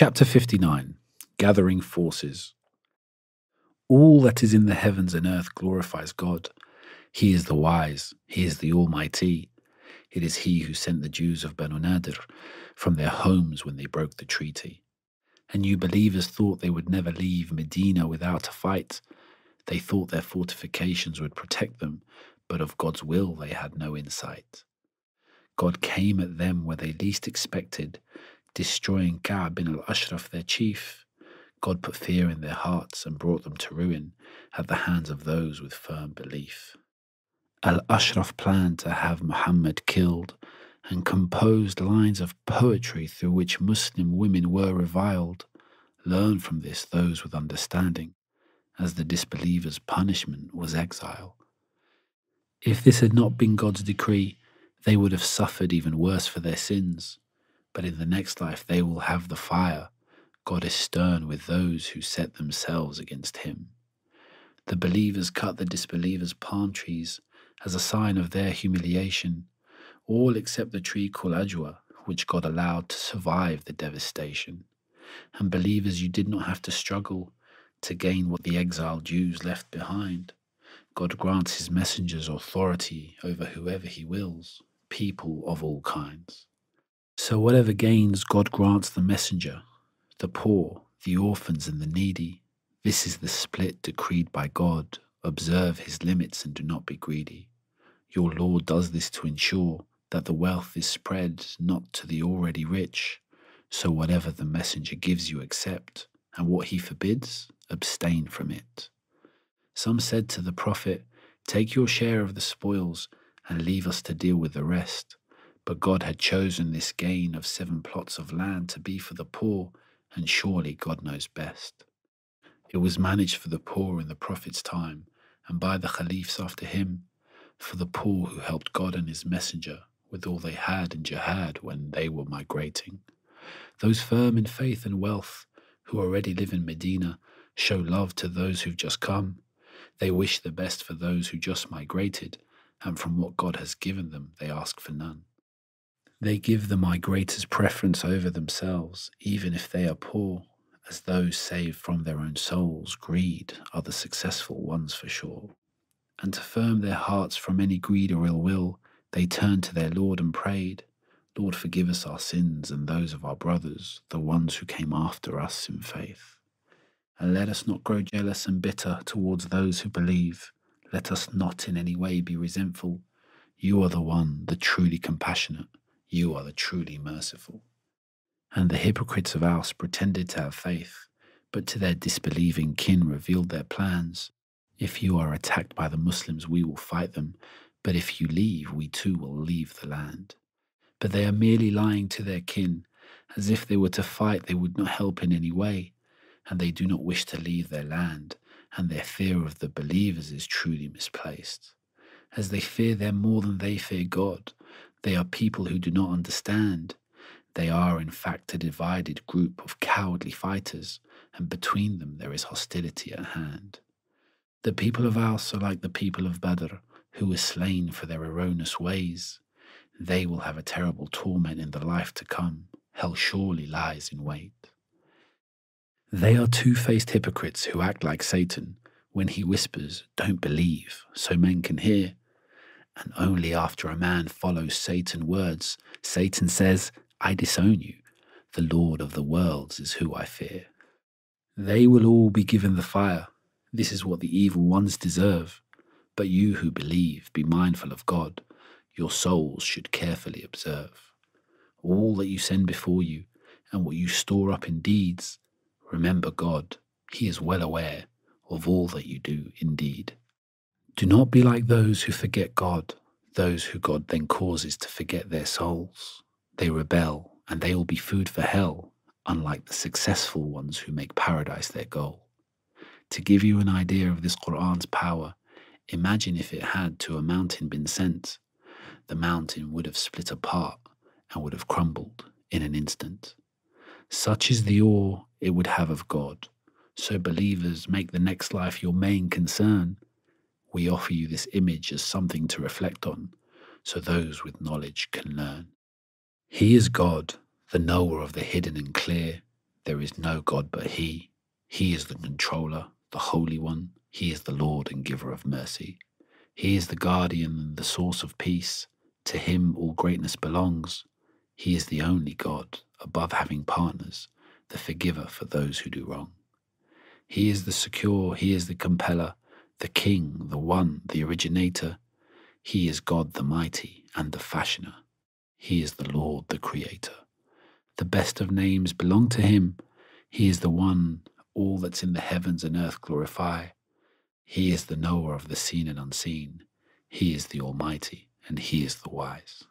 Chapter 59. Gathering Forces. All that is in the heavens and earth glorifies God. He is the wise, He is the Almighty. It is He who sent the Jews of Banu Nadir from their homes when they broke the treaty. And you believers thought they would never leave Medina without a fight. They thought their fortifications would protect them, but of God's will they had no insight. God came at them where they least expected, destroying 𝐀𝐥-𝐇𝐚𝐬𝐡, their chief. God put fear in their hearts and brought them to ruin at the hands of those with firm belief. Al-Ashraf planned to have Muhammad killed and composed lines of poetry through which Muslim women were reviled. Learn from this those with understanding, as the disbelievers' punishment was exile. If this had not been God's decree, they would have suffered even worse for their sins. But in the next life they will have the fire. God is stern with those who set themselves against Him. The believers cut the disbelievers' palm trees as a sign of their humiliation, all except the tree called Ajwa, which God allowed to survive the devastation. And believers, you did not have to struggle to gain what the exiled Jews left behind. God grants His messengers authority over whoever He wills, people of all kinds. So whatever gains God grants the messenger, the poor, the orphans and the needy, this is the split decreed by God. Observe His limits and do not be greedy. Your Lord does this to ensure that the wealth is spread not to the already rich. So whatever the messenger gives you, accept, and what he forbids, abstain from it. Some said to the Prophet, take your share of the spoils and leave us to deal with the rest. But God had chosen this gain of 7 plots of land to be for the poor, and surely God knows best. It was managed for the poor in the Prophet's time, and by the Caliphs after him, for the poor who helped God and His messenger with all they had in jihad when they were migrating. Those firm in faith and wealth who already live in Medina show love to those who've just come. They wish the best for those who just migrated, and from what God has given them they ask for none. They give the migrators preference over themselves, even if they are poor, as those saved from their own souls. Greed are the successful ones for sure. And to firm their hearts from any greed or ill will, they turned to their Lord and prayed, Lord, forgive us our sins and those of our brothers, the ones who came after us in faith. And let us not grow jealous and bitter towards those who believe. Let us not in any way be resentful. You are the one, the truly compassionate. You are the truly merciful. And the hypocrites of Aus pretended to have faith, but to their disbelieving kin revealed their plans. If you are attacked by the Muslims, we will fight them, but if you leave, we too will leave the land. But they are merely lying to their kin, as if they were to fight they would not help in any way, and they do not wish to leave their land, and their fear of the believers is truly misplaced. As they fear them more than they fear God, they are people who do not understand. They are in fact a divided group of cowardly fighters, and between them there is hostility at hand. The people of Aus are like the people of Badr, who were slain for their erroneous ways. They will have a terrible torment in the life to come. Hell surely lies in wait. They are two-faced hypocrites who act like Satan when he whispers, don't believe, so men can hear. And only after a man follows Satan's words, Satan says, I disown you. The Lord of the worlds is who I fear. They will all be given the fire. This is what the evil ones deserve. But you who believe, be mindful of God. Your souls should carefully observe all that you send before you and what you store up in deeds. Remember God. He is well aware of all that you do indeed. Do not be like those who forget God, those who God then causes to forget their souls. They rebel, and they will be food for hell, unlike the successful ones who make paradise their goal. To give you an idea of this Qur'an's power, imagine if it had to a mountain been sent. The mountain would have split apart and would have crumbled in an instant. Such is the awe it would have of God. So believers, make the next life your main concern. We offer you this image as something to reflect on, so those with knowledge can learn. He is God, the knower of the hidden and clear. There is no God but He. He is the controller, the Holy One. He is the Lord and giver of mercy. He is the guardian and the source of peace. To Him all greatness belongs. He is the only God, above having partners, the forgiver for those who do wrong. He is the secure, He is the compeller, the King, the One, the originator. He is God the mighty and the fashioner. He is the Lord, the creator. The best of names belong to Him. He is the one all that's in the heavens and earth glorify. He is the knower of the seen and unseen. He is the Almighty, and He is the wise.